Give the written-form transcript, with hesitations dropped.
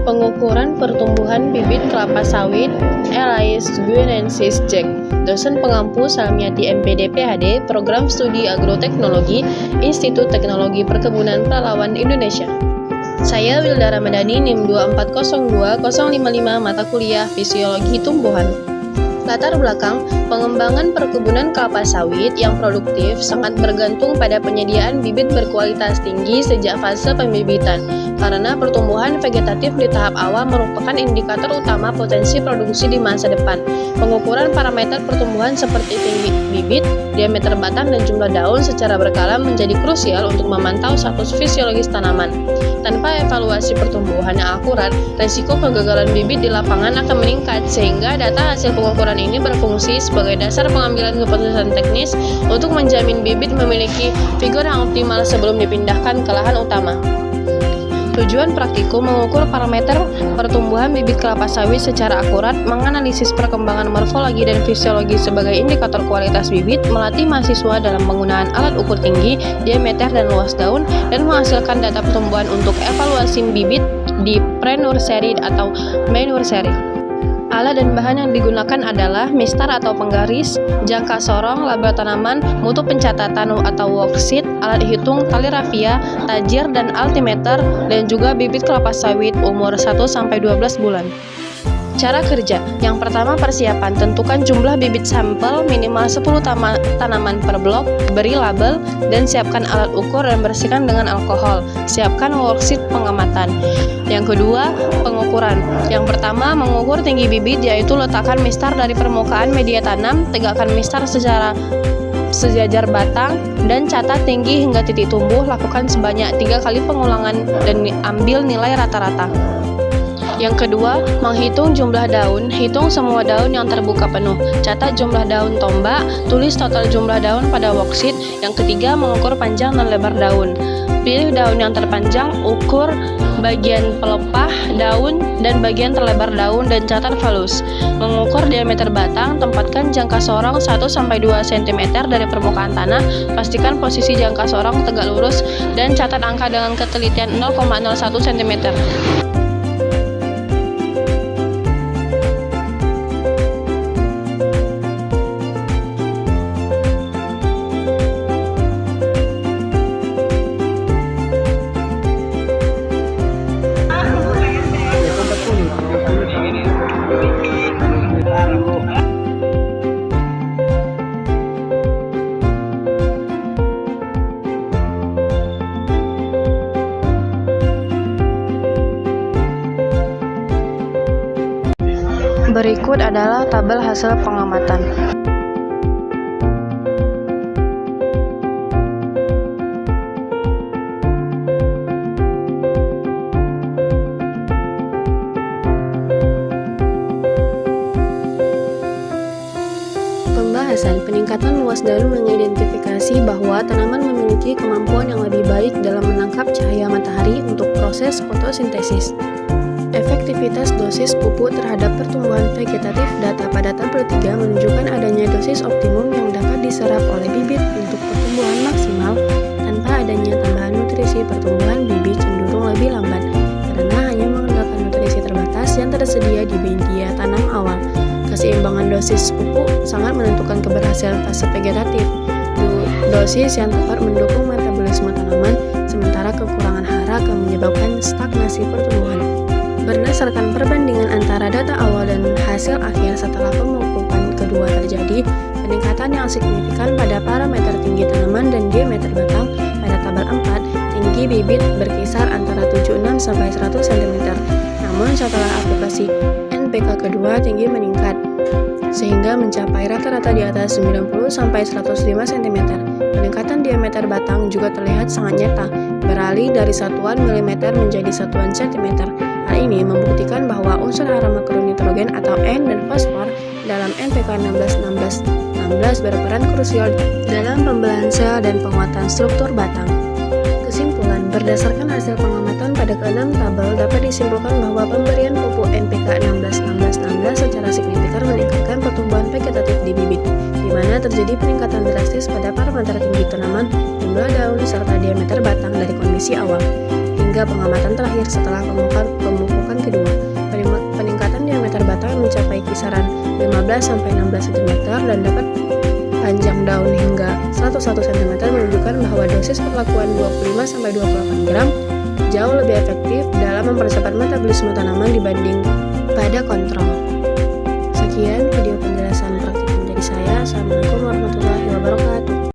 Pengukuran pertumbuhan bibit kelapa sawit Elais Guinensis Jack, dosen pengampu Salmiati MPD PhD, Program Studi Agroteknologi, Institut Teknologi Perkebunan Pahlawan Indonesia. Saya Wilda Ramadhani, NIM 2402055, mata kuliah Fisiologi Tumbuhan. Latar belakang pengembangan perkebunan kelapa sawit yang produktif sangat bergantung pada penyediaan bibit berkualitas tinggi sejak fase pembibitan, karena pertumbuhan vegetatif di tahap awal merupakan indikator utama potensi produksi di masa depan. Pengukuran parameter pertumbuhan seperti tinggi bibit, diameter batang, dan jumlah daun secara berkala menjadi krusial untuk memantau status fisiologis tanaman. Tanpa evaluasi pertumbuhan yang akurat, resiko kegagalan bibit di lapangan akan meningkat, sehingga data hasil pengukuran ini berfungsi sebagai dasar pengambilan keputusan teknis untuk menjamin bibit memiliki figur yang optimal sebelum dipindahkan ke lahan utama. Tujuan praktikum mengukur parameter pertumbuhan bibit kelapa sawit secara akurat, menganalisis perkembangan morfologi dan fisiologi sebagai indikator kualitas bibit, melatih mahasiswa dalam penggunaan alat ukur tinggi, diameter, dan luas daun, dan menghasilkan data pertumbuhan untuk evaluasi bibit di pre-nursery atau mid-nursery. Alat dan bahan yang digunakan adalah mistar atau penggaris, jangka sorong, label tanaman, mutu pencatatan atau worksheet, alat hitung, tali rafia, tajir, dan altimeter, dan juga bibit kelapa sawit umur 1-12 bulan. Cara kerja. Yang pertama, persiapan. Tentukan jumlah bibit sampel minimal 10 tanaman per blok, beri label, dan siapkan alat ukur dan bersihkan dengan alkohol. Siapkan worksheet pengamatan. Yang kedua, pengukuran. Yang pertama, mengukur tinggi bibit, yaitu letakkan mistar dari permukaan media tanam, tegakkan mistar secara sejajar batang, dan catat tinggi hingga titik tumbuh. Lakukan sebanyak 3 kali pengulangan dan ambil nilai rata-rata. Yang kedua, menghitung jumlah daun. Hitung semua daun yang terbuka penuh. Catat jumlah daun tombak. Tulis total jumlah daun pada worksheet. Yang ketiga, mengukur panjang dan lebar daun. Pilih daun yang terpanjang, ukur bagian pelepah daun dan bagian terlebar daun, dan catat valus. Mengukur diameter batang, tempatkan jangka sorong 1-2 cm dari permukaan tanah. Pastikan posisi jangka sorong tegak lurus dan catat angka dengan ketelitian 0,01 cm. Berikut adalah tabel hasil pengamatan. Pembahasan. Peningkatan luas daun mengidentifikasi bahwa tanaman memiliki kemampuan yang lebih baik dalam menangkap cahaya matahari untuk proses fotosintesis. Efektivitas dosis pupuk terhadap pertumbuhan vegetatif. Data pada tabel 3 menunjukkan adanya dosis optimum yang dapat diserap oleh bibit untuk pertumbuhan maksimal. Tanpa adanya tambahan nutrisi, pertumbuhan bibit cenderung lebih lambat karena hanya mengandalkan nutrisi terbatas yang tersedia di media tanam awal. Keseimbangan dosis pupuk sangat menentukan keberhasilan fase vegetatif. Dosis yang tepat mendukung metabolisme tanaman, sementara kekurangan hara akan menyebabkan stagnasi pertumbuhan. Berdasarkan perbandingan antara data awal dan hasil akhir setelah pemupukan kedua terjadi peningkatan yang signifikan pada parameter tinggi tanaman dan diameter batang. Pada tabel 4, tinggi bibit berkisar antara 76-100 cm. Namun setelah aplikasi NPK kedua, tinggi meningkat sehingga mencapai rata-rata di atas 90-105 cm. Peningkatan diameter batang juga terlihat sangat nyata, beralih dari satuan milimeter menjadi satuan sentimeter. Hal ini membuktikan bahwa unsur hara makronitrogen atau N dan fosfor dalam NPK 16-16-16 berperan krusial dalam pembelahan sel dan penguatan struktur batang. Kesimpulan, berdasarkan hasil pengamatan pada ke-6 tabel, dapat disimpulkan bahwa pemberian pupuk NPK 16-16-16 secara signifikan meningkatkan pertumbuhan vegetatif di bibit, di mana terjadi peningkatan drastis pada parameter tinggi tanaman, jumlah daun, serta diameter batang dari kondisi awal, hingga pengamatan terakhir setelah pemupukan kedua. 15-16 cm dan dapat panjang daun hingga 101 cm menunjukkan bahwa dosis perlakuan 25-28 gram jauh lebih efektif dalam mempercepat metabolisme tanaman dibanding pada kondisi